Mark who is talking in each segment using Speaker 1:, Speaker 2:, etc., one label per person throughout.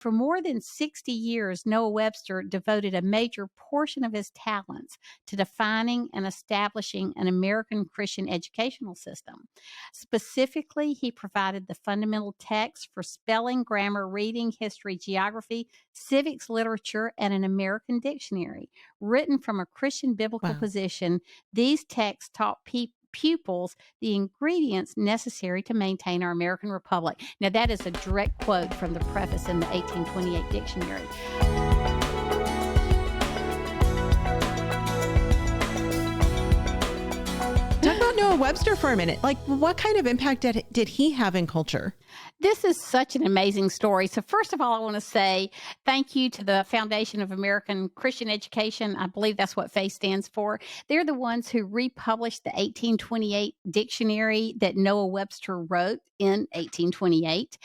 Speaker 1: For more than 60 years, Noah Webster devoted a major portion of his talents to defining and establishing an American Christian educational system. Specifically, he provided the fundamental text for spelling, grammar, reading, history, geography, civics, literature, and an American dictionary. Written from a Christian biblical
Speaker 2: Wow.
Speaker 1: position, these texts taught pupils the ingredients necessary to maintain our American Republic. Now, that is a direct quote from the preface in the 1828 dictionary.
Speaker 2: Talk about Noah Webster for a minute. Like, what kind of impact did he have in culture?
Speaker 1: This is such an amazing story. So first of all, I want to say thank you to the Foundation of American Christian Education. I believe that's what FACE stands for. They're the ones who republished the 1828 dictionary that Noah Webster wrote in 1828.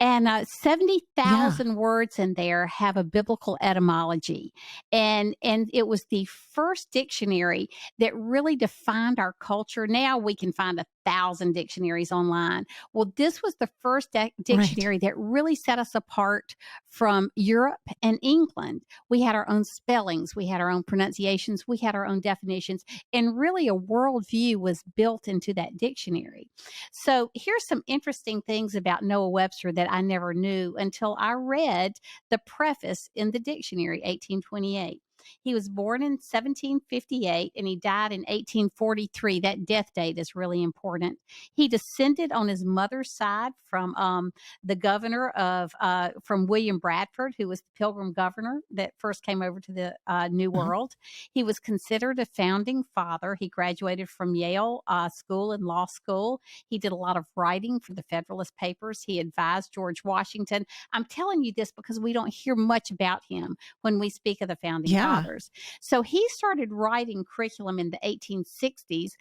Speaker 1: And 70,000 words in there have a biblical etymology. And it was the first dictionary that really defined our culture. Now we can find 1,000 dictionaries online. Well, this was the first dictionary that really set us apart from Europe and England. We had our own spellings, we had our own pronunciations, we had our own definitions, and really a worldview was built into that dictionary. So here's some interesting things about Noah Webster that I never knew until I read the preface in the dictionary, 1828. He was born in 1758 and he died in 1843. That death date is really important. He descended on his mother's side from the governor from William Bradford, who was the Pilgrim governor that first came over to the New World. He was considered a founding father. He graduated from Yale School and law school. He did a lot of writing for the Federalist Papers. He advised George Washington. I'm telling you this because we don't hear much about him when we speak of the founding fathers. So he started writing curriculum in the 1860s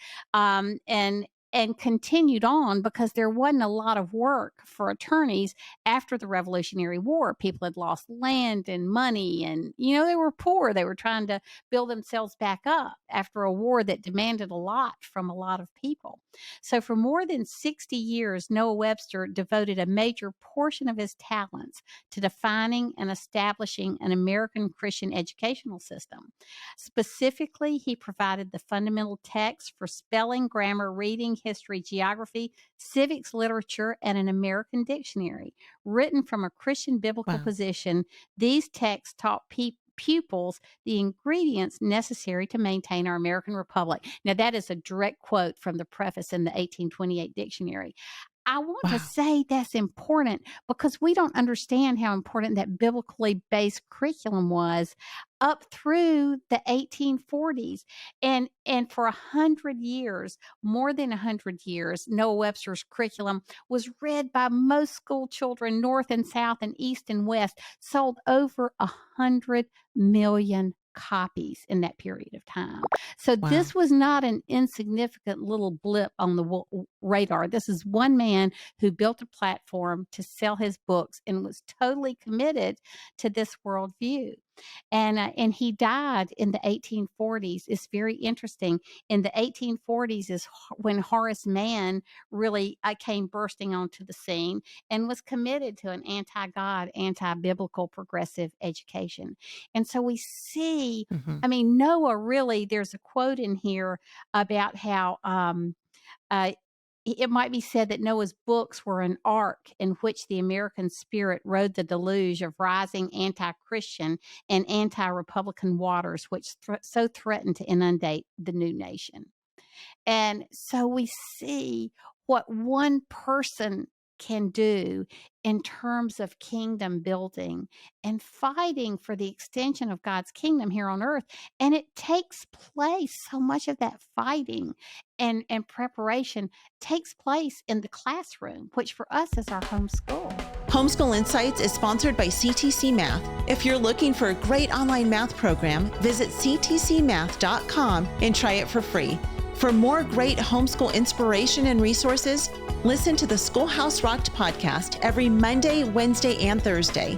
Speaker 1: and continued on because there wasn't a lot of work for attorneys after the Revolutionary War. People had lost land and money and, they were poor. They were trying to build themselves back up after a war that demanded a lot from a lot of people. So for more than 60 years, Noah Webster devoted a major portion of his talents to defining and establishing an American Christian educational system. Specifically, he provided the fundamental text for spelling, grammar, reading, history, geography, civics, literature, and an American dictionary. Written from a Christian biblical position, these texts taught pupils the ingredients necessary to maintain our American Republic. Now, that is a direct quote from the preface in the 1828 dictionary. I want to say that's important because we don't understand how important that biblically based curriculum was up through the 1840s. And for 100 years, more than 100 years, Noah Webster's curriculum was read by most school children, North and South and East and West, sold over 100 million copies in that period of time. So this was not an insignificant little blip on the radar. This is one man who built a platform to sell his books and was totally committed to this worldview. And he died in the 1840s. It's very interesting. In the 1840s is when Horace Mann really came bursting onto the scene and was committed to an anti-God, anti-biblical progressive education. And so we see, Noah really, there's a quote in here about how it might be said that Noah's books were an ark in which the American spirit rode the deluge of rising anti-Christian and anti-Republican waters, which so threatened to inundate the new nation. And so we see what one person can do in terms of kingdom building and fighting for the extension of God's kingdom here on earth. And it takes place, so much of that fighting and preparation takes place in the classroom, which for us is our home school.
Speaker 2: Homeschool Insights is sponsored by CTC Math. If you're looking for a great online math program, visit ctcmath.com and try it for free. For more great homeschool inspiration and resources, listen to the Schoolhouse Rocked podcast every Monday, Wednesday, and Thursday.